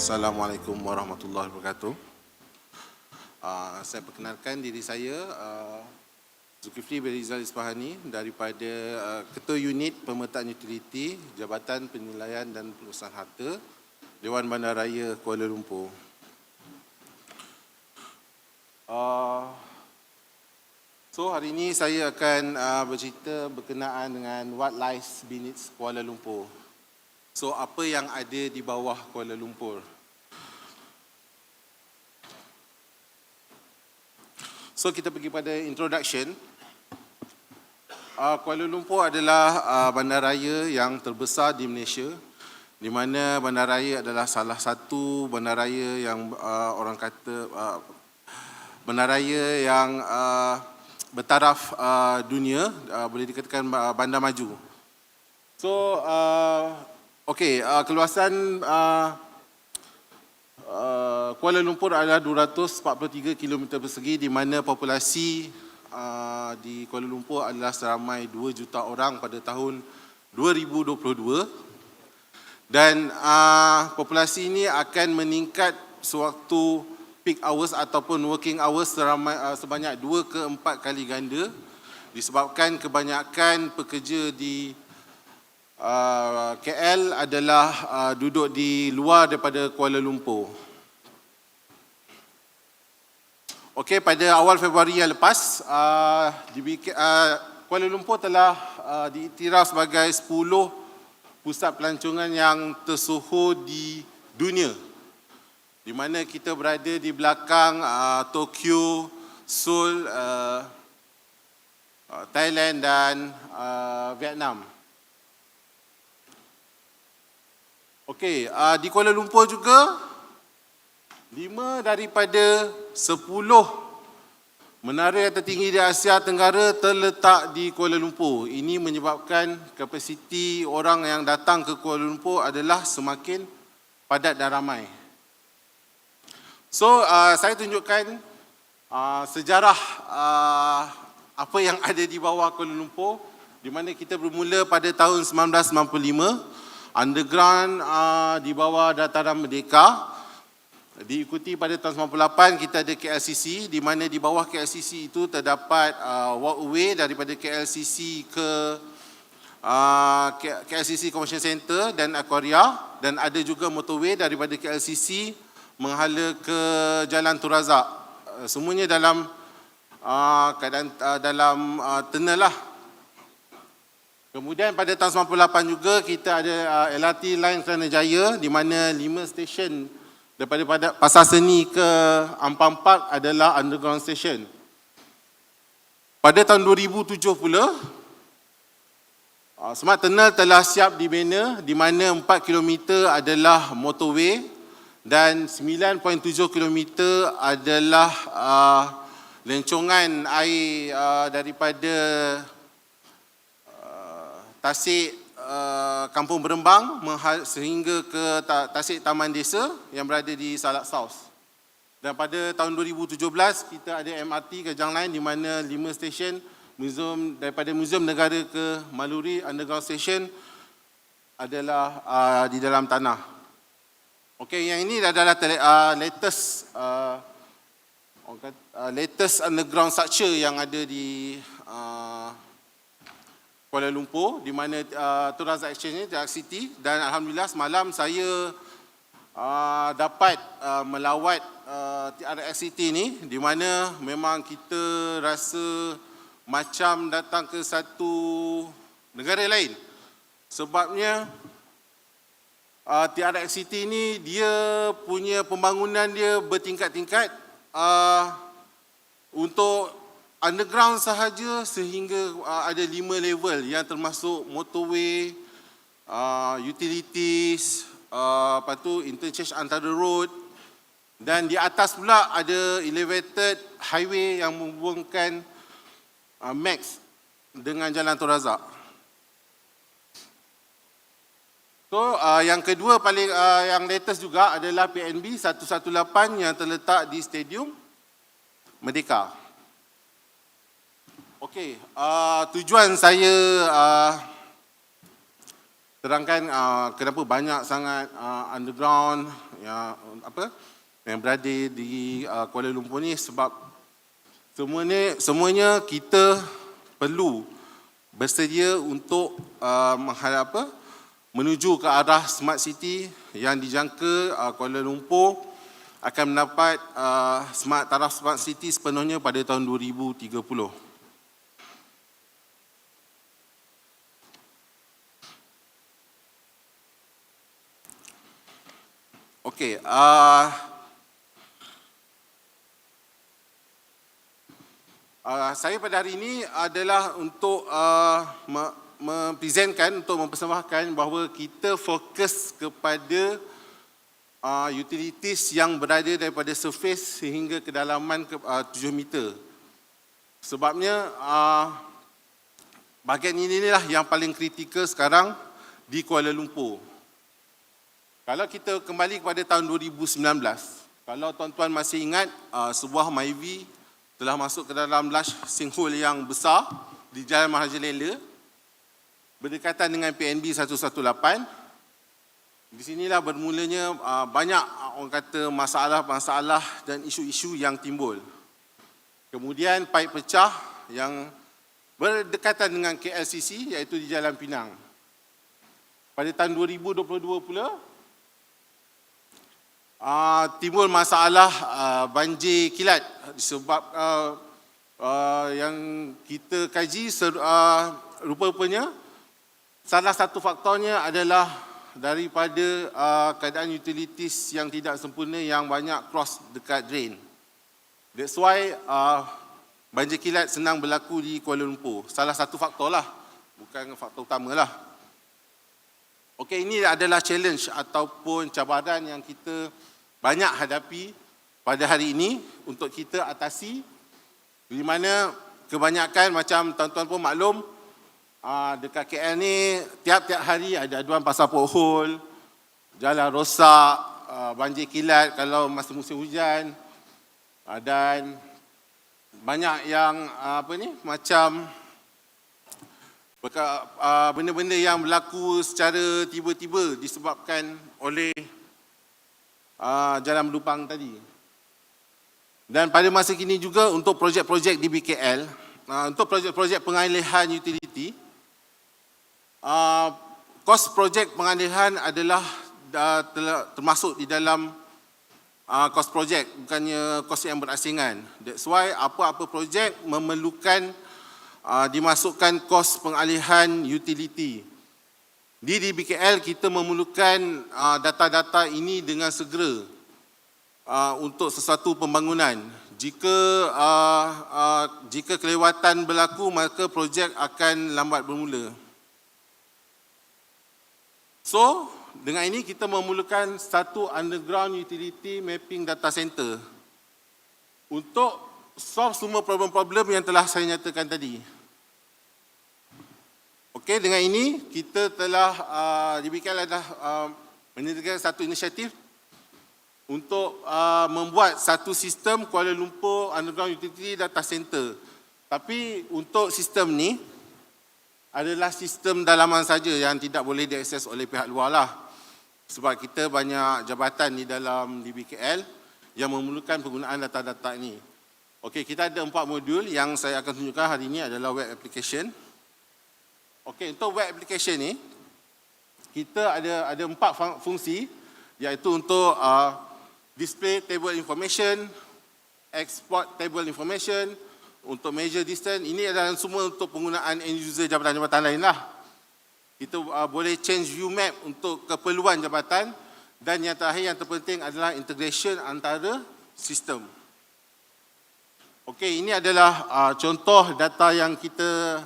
Assalamualaikum warahmatullahi wabarakatuh. Saya perkenalkan diri saya, Zulkifli bin Rizal Isfahani daripada Ketua Unit Pemetaan Utiliti Jabatan Penilaian dan Pengurusan Harta Dewan Bandaraya Kuala Lumpur. So hari ini saya akan bercerita berkenaan dengan what lies beneath Kuala Lumpur. So apa yang ada di bawah Kuala Lumpur? So kita pergi pada introduction. Kuala Lumpur adalah bandaraya yang terbesar di Malaysia, di mana bandaraya adalah salah satu bandaraya yang orang kata bandaraya yang bertaraf dunia, boleh dikatakan bandar maju. So keluasan Kuala Lumpur adalah 243 km persegi, di mana populasi di Kuala Lumpur adalah seramai 2 juta orang pada tahun 2022, dan populasi ini akan meningkat sewaktu peak hours ataupun working hours sebanyak 2 ke 4 kali ganda, disebabkan kebanyakan pekerja di KL adalah duduk di luar daripada Kuala Lumpur. Okey, pada awal Februari yang lepas, Kuala Lumpur telah diiktiraf sebagai 10 pusat pelancongan yang tersohor di dunia, di mana kita berada di belakang Tokyo, Seoul, Thailand dan Vietnam. Okey, di Kuala Lumpur juga 5 daripada 10 menara yang tertinggi di Asia Tenggara terletak di Kuala Lumpur. Ini menyebabkan kapasiti orang yang datang ke Kuala Lumpur adalah semakin padat dan ramai. So, saya tunjukkan sejarah apa yang ada di bawah Kuala Lumpur, di mana kita bermula pada tahun 1995, underground di bawah Dataran Merdeka. Diikuti pada tahun 98 kita ada KLCC, di mana di bawah KLCC itu terdapat walkway daripada KLCC ke KLCC Convention Center dan Aquaria, dan ada juga motorway daripada KLCC menghala ke Jalan Tun Razak. Semuanya dalam keadaan dalam tunnel lah. Kemudian pada tahun 98 juga kita ada LRT Line Kelana Jaya, di mana 5 stesen daripada Pasar Seni ke Ampang Park adalah underground station. Pada tahun 2007 pula, Smart Tunnel telah siap dibina, di mana 4 km adalah motorway dan 9.7 km adalah lencongan air daripada Tasik Kampung Berembang sehingga ke Tasik Taman Desa yang berada di Salak South. Dan pada tahun 2017 kita ada MRT Kajang Line, di mana 5 stesen museum, daripada Museum Negara ke Maluri Underground Station adalah di dalam tanah. Okey, yang ini adalah latest underground structure yang ada di Kuala Lumpur, di mana Tun Razak Exchange ni, Tun Razak City, dan alhamdulillah semalam saya dapat melawat TRX City ni, di mana memang kita rasa macam datang ke satu negara lain. Sebabnya TRX City ni dia punya pembangunan dia bertingkat-tingkat, untuk underground sahaja sehingga ada 5 level yang termasuk motorway, utilities, lepas tu interchange antara road, dan di atas pula ada elevated highway yang menghubungkan Max dengan Jalan Tun Razak. So yang kedua paling yang latest juga adalah PNB 118 yang terletak di Stadium Merdeka. Okey, tujuan saya terangkan kenapa banyak sangat underground yang berada di Kuala Lumpur ni, sebab semuanya kita perlu bersedia untuk menuju ke arah smart city yang dijangka Kuala Lumpur akan mendapat taraf smart city sepenuhnya pada tahun 2030. Okey, saya pada hari ini adalah untuk mempresentkan, untuk mempersembahkan bahawa kita fokus kepada utilities yang berada daripada surface sehingga kedalaman 7 meter. Sebabnya bahagian inilah yang paling kritikal sekarang di Kuala Lumpur. Kalau kita kembali kepada tahun 2019, kalau tuan-tuan masih ingat, sebuah Myvi telah masuk ke dalam large sinkhole yang besar di Jalan Maharajalela berdekatan dengan PNB 118. Di sinilah bermulanya banyak orang kata masalah-masalah dan isu-isu yang timbul. Kemudian paip pecah yang berdekatan dengan KLCC iaitu di Jalan Pinang. Pada tahun 2022 pula timbul masalah banjir kilat sebab yang kita kaji rupa-rupanya salah satu faktornya adalah daripada keadaan utilities yang tidak sempurna yang banyak cross dekat drain. That's why banjir kilat senang berlaku di Kuala Lumpur. Salah satu faktor lah, bukan faktor utama lah. Okey, ini adalah challenge ataupun cabaran yang kita banyak hadapi pada hari ini untuk kita atasi, di mana kebanyakan macam tuan-tuan pun maklum, dekat KL ni tiap-tiap hari ada aduan pasal pothole, jalan rosak, banjir kilat kalau masa musim hujan, dan banyak yang macam benda-benda yang berlaku secara tiba-tiba disebabkan oleh jalan berlubang tadi. Dan pada masa kini juga untuk projek-projek di BKL, untuk projek-projek pengalihan utility, kos projek pengalihan adalah termasuk di dalam kos projek, bukannya kos yang berasingan. That's why apa-apa projek memerlukan dimasukkan kos pengalihan utility. Di BKL kita memerlukan data-data ini dengan segera untuk sesuatu pembangunan. Jika kelewatan berlaku, maka projek akan lambat bermula. So, dengan ini kita memerlukan satu underground utility mapping data center untuk solve semua problem-problem yang telah saya nyatakan tadi. Okey, dengan ini kita telah DBKL adalah menyediakan satu inisiatif untuk membuat satu sistem Kuala Lumpur Underground Utility Data Center. Tapi untuk sistem ni adalah sistem dalaman saja yang tidak boleh diakses oleh pihak luar lah. Sebab kita banyak jabatan di dalam DBKL yang memerlukan penggunaan data-data ini. Okey, kita ada 4 modul yang saya akan tunjukkan hari ini adalah web application. Okey, untuk web application ni kita ada 4 fungsi, iaitu untuk display table information, export table information, untuk measure distance. Ini adalah semua untuk penggunaan end user jabatan-jabatan lain lah. Kita boleh change view map untuk keperluan jabatan, dan yang terakhir yang terpenting adalah integration antara sistem. Okey, ini adalah contoh data yang kita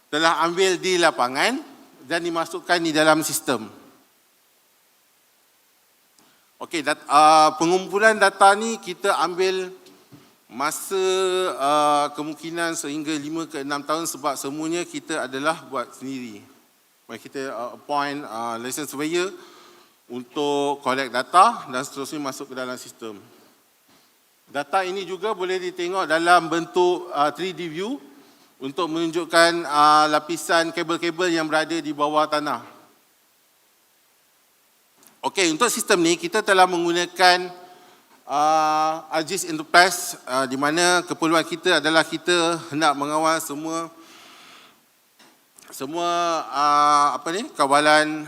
telah ambil di lapangan dan dimasukkan di dalam sistem. Okey, pengumpulan data ni kita ambil masa kemungkinan sehingga 5 ke 6 tahun sebab semuanya kita adalah buat sendiri. Kita appoint license surveyor untuk collect data dan seterusnya masuk ke dalam sistem. Data ini juga boleh ditengok dalam bentuk 3D view untuk menunjukkan lapisan kabel-kabel yang berada di bawah tanah. Okey, untuk sistem ni kita telah menggunakan ArcGIS Enterprise di mana keperluan kita adalah kita hendak mengawal semua kawalan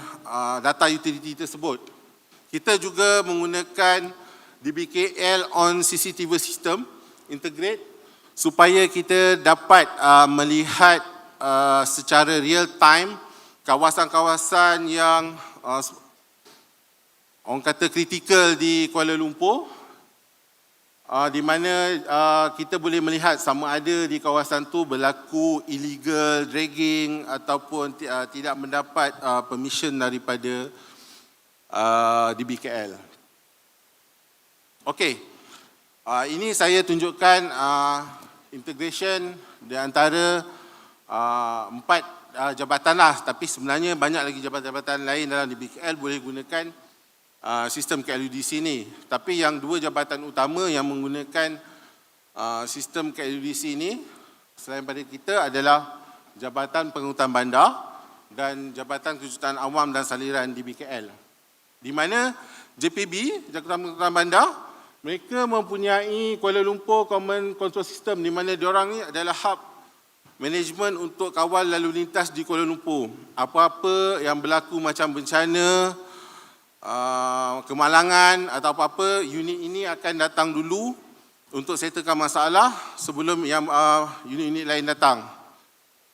data utility tersebut. Kita juga menggunakan DBKL on CCTV system integrate supaya kita dapat melihat secara real time kawasan-kawasan yang orang kata kritikal di Kuala Lumpur, di mana kita boleh melihat sama ada di kawasan tu berlaku illegal dragging ataupun tidak mendapat permission daripada DBKL. Okey, ini saya tunjukkan integration di antara 4 jabatan lah, tapi sebenarnya banyak lagi jabatan-jabatan lain dalam DBKL boleh gunakan sistem KLUDC ni. Tapi yang 2 jabatan utama yang menggunakan sistem KLUDC ni selain pada kita adalah Jabatan Pengangkutan Bandar dan Jabatan Kejuruteraan Awam dan Saliran DBKL. Di mana JPB, Jabatan Pengangkutan Bandar, mereka mempunyai Kuala Lumpur Common Control System, di mana diorang ni adalah hub management untuk kawal lalu lintas di Kuala Lumpur. Apa-apa yang berlaku macam bencana, kemalangan atau apa-apa, unit ini akan datang dulu untuk settlekan masalah sebelum yang unit-unit lain datang.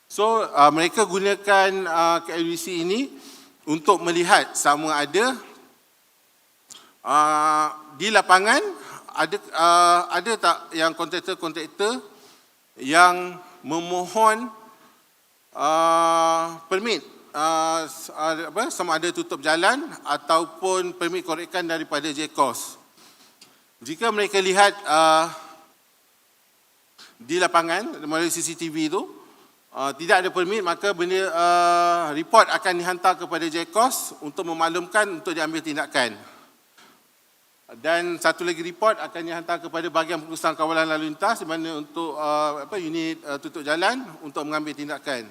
So mereka gunakan KLUDC ini untuk melihat sama ada di lapangan ada tak yang kontraktor-kontraktor yang memohon permit sama ada tutup jalan ataupun permit korekan daripada JCOS. Jika mereka lihat di lapangan melalui CCTV itu tidak ada permit, maka report akan dihantar kepada JCOS untuk memaklumkan untuk diambil tindakan. Dan satu lagi report akan dihantar kepada bahagian pengurusan kawalan lalu lintas di mana untuk unit tutup jalan untuk mengambil tindakan.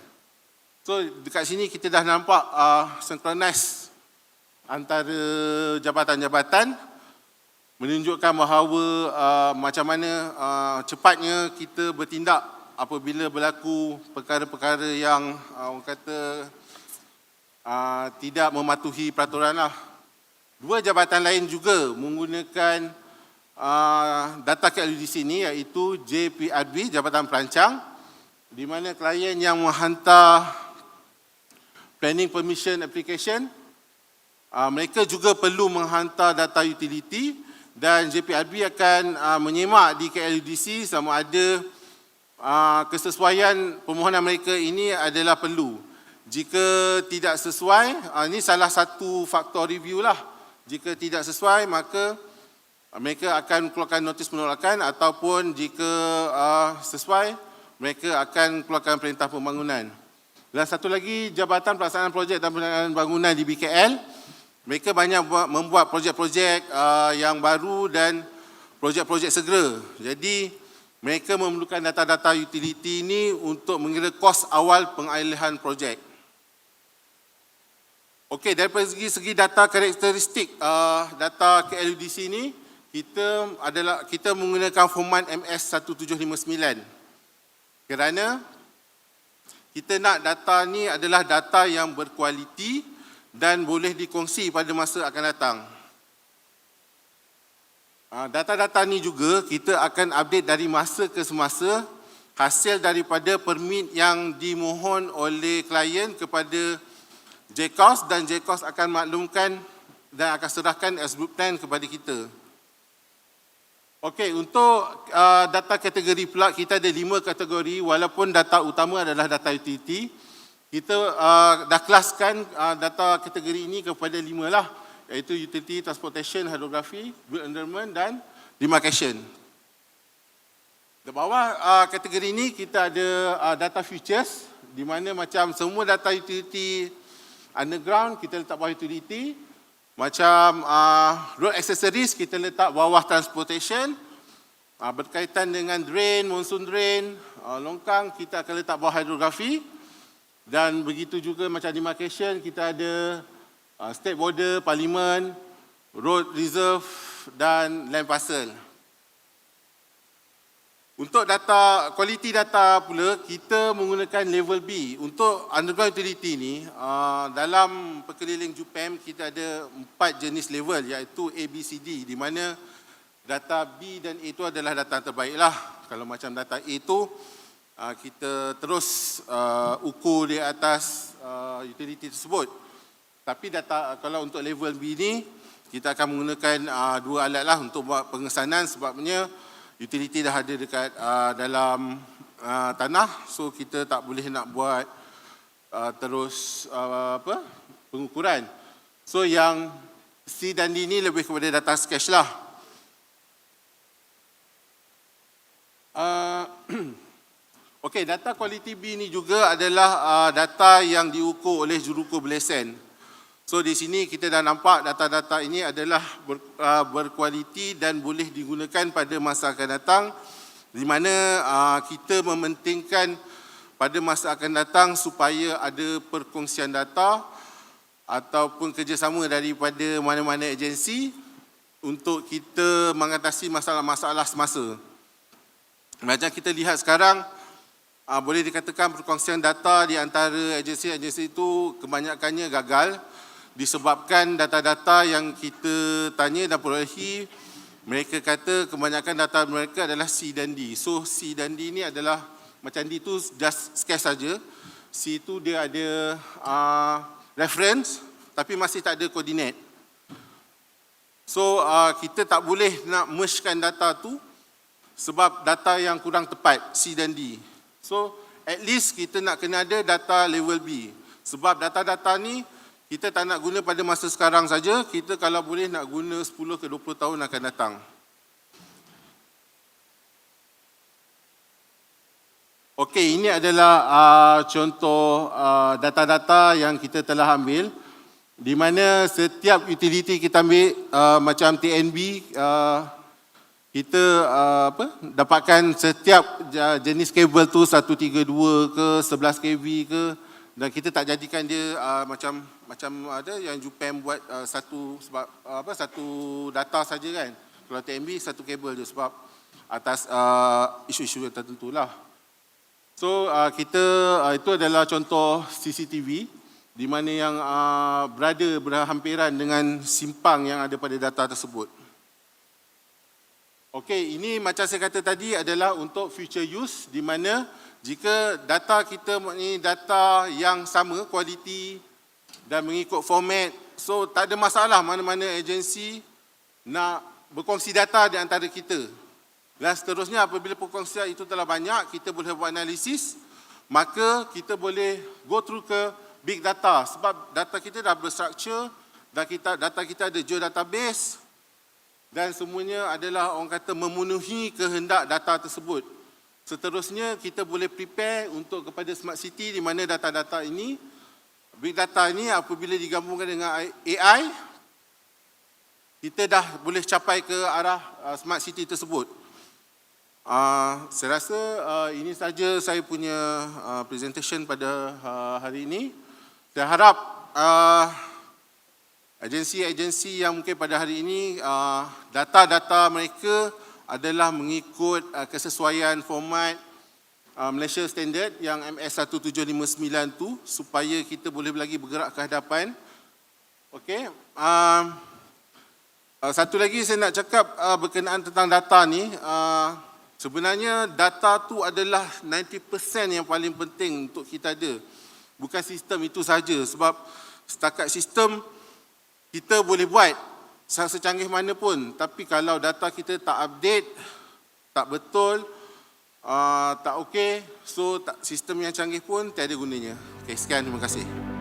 So dekat sini kita dah nampak synchronize antara jabatan-jabatan menunjukkan bahawa macam mana cepatnya kita bertindak apabila berlaku perkara-perkara yang orang kata tidak mematuhi peraturan lah. 2 jabatan lain juga menggunakan data KLUDC ini, iaitu JPRB, Jabatan Perancang, di mana klien yang menghantar planning permission application, mereka juga perlu menghantar data utility dan JPRB akan menyemak di KLUDC sama ada kesesuaian permohonan mereka ini adalah perlu. Jika tidak sesuai, ini salah satu faktor review lah. Jika tidak sesuai, maka mereka akan keluarkan notis penolakan, ataupun jika sesuai, mereka akan keluarkan perintah pembangunan. Dan satu lagi, Jabatan Pelaksanaan Projek dan Pendanaan Bangunan di BKL, mereka banyak membuat projek-projek yang baru dan projek-projek segera. Jadi, mereka memerlukan data-data utility ini untuk mengira kos awal pengalihan projek. Okey, dari segi data karakteristik data KLUDC ini, kita menggunakan format MS1759. Kerana kita nak data ni adalah data yang berkualiti dan boleh dikongsi pada masa akan datang. Data-data ni juga kita akan update dari masa ke semasa hasil daripada permit yang dimohon oleh klien kepada JCOS, dan JCOS akan maklumkan dan akan serahkan as group plan kepada kita. Okey, untuk data kategori pula kita ada 5 kategori, walaupun data utama adalah data utility. Kita dah kelaskan data kategori ini kepada 5 lah, iaitu utility, transportation, hydrography, build environment dan demarcation. Di bawah kategori ini kita ada data features, di mana macam semua data utility underground kita letak bawah utility. Macam road accessories kita letak bawah transportation. Berkaitan dengan drain, monsoon drain, longkang kita akan letak bawah hydrography. Dan begitu juga macam demarcation kita ada state border, parlimen, road reserve dan land parcel. Untuk data, kualiti data pula, kita menggunakan level B. Untuk underground utility ni, dalam perkeliling JUPEM, kita ada 4 jenis level, iaitu A, B, C, D, di mana data B dan A itu adalah data terbaik lah. Kalau macam data A tu, kita terus ukur di atas utility tersebut. Tapi data, kalau untuk level B ni, kita akan menggunakan 2 alat lah untuk buat pengesanan, sebabnya utility dah ada dekat dalam tanah, so kita tak boleh nak buat terus pengukuran. So yang C dan D ni lebih kepada data sketch lah. Okey, data quality B ni juga adalah data yang diukur oleh jurukur berlesen. So di sini kita dah nampak data-data ini adalah berkualiti dan boleh digunakan pada masa akan datang, di mana kita mementingkan pada masa akan datang supaya ada perkongsian data ataupun kerjasama daripada mana-mana agensi untuk kita mengatasi masalah-masalah semasa. Macam kita lihat sekarang, boleh dikatakan perkongsian data di antara agensi-agensi itu kebanyakannya gagal, disebabkan data-data yang kita tanya dan perolehi, mereka kata kebanyakan data mereka adalah C dan D. So C dan D ni adalah, macam D tu just sketch saja, C tu dia ada reference tapi masih tak ada koordinat. So kita tak boleh nak mergekan data tu sebab data yang kurang tepat, C dan D. So at least kita nak kena ada data level B, sebab data-data ni kita tak nak guna pada masa sekarang saja, kita kalau boleh nak guna 10 ke 20 tahun akan datang. Okey, ini adalah contoh data-data yang kita telah ambil, di mana setiap utility kita ambil macam TNB, kita dapatkan setiap jenis kabel tu 132 ke 11 kV ke, dan kita tak jadikan dia macam ada yang JUPEM buat satu data saja kan. Kalau TNB satu kabel je sebab atas isu-isu tertentu lah. So itu adalah contoh CCTV di mana yang berhampiran dengan simpang yang ada pada data tersebut. Okey, ini macam saya kata tadi adalah untuk future use, di mana jika data kita ni data yang sama kualiti dan mengikut format, so tak ada masalah mana-mana agensi nak berkongsi data di antara kita. Dan seterusnya apabila perkongsian itu telah banyak, kita boleh buat analisis, maka kita boleh go through ke big data, sebab data kita dah berstructure, data kita ada geodatabase, dan semuanya adalah orang kata memenuhi kehendak data tersebut. Seterusnya kita boleh prepare untuk kepada smart city, di mana data-data ini, big data ini apabila digabungkan dengan AI, kita dah boleh capai ke arah smart city tersebut. Saya rasa ini saja saya punya presentation pada hari ini. Saya harap agensi-agensi yang mungkin pada hari ini data-data mereka adalah mengikut kesesuaian format Malaysia Standard yang MS1759 tu, supaya kita boleh lagi bergerak ke hadapan. Okey. Satu lagi saya nak cakap berkenaan tentang data ni. Sebenarnya data tu adalah 90% yang paling penting untuk kita ada. Bukan sistem itu saja, sebab setakat sistem kita boleh buat secanggih mana pun, tapi kalau data kita tak update, tak betul, tak okey, so sistem yang canggih pun tiada gunanya. Okey, sekian, terima kasih.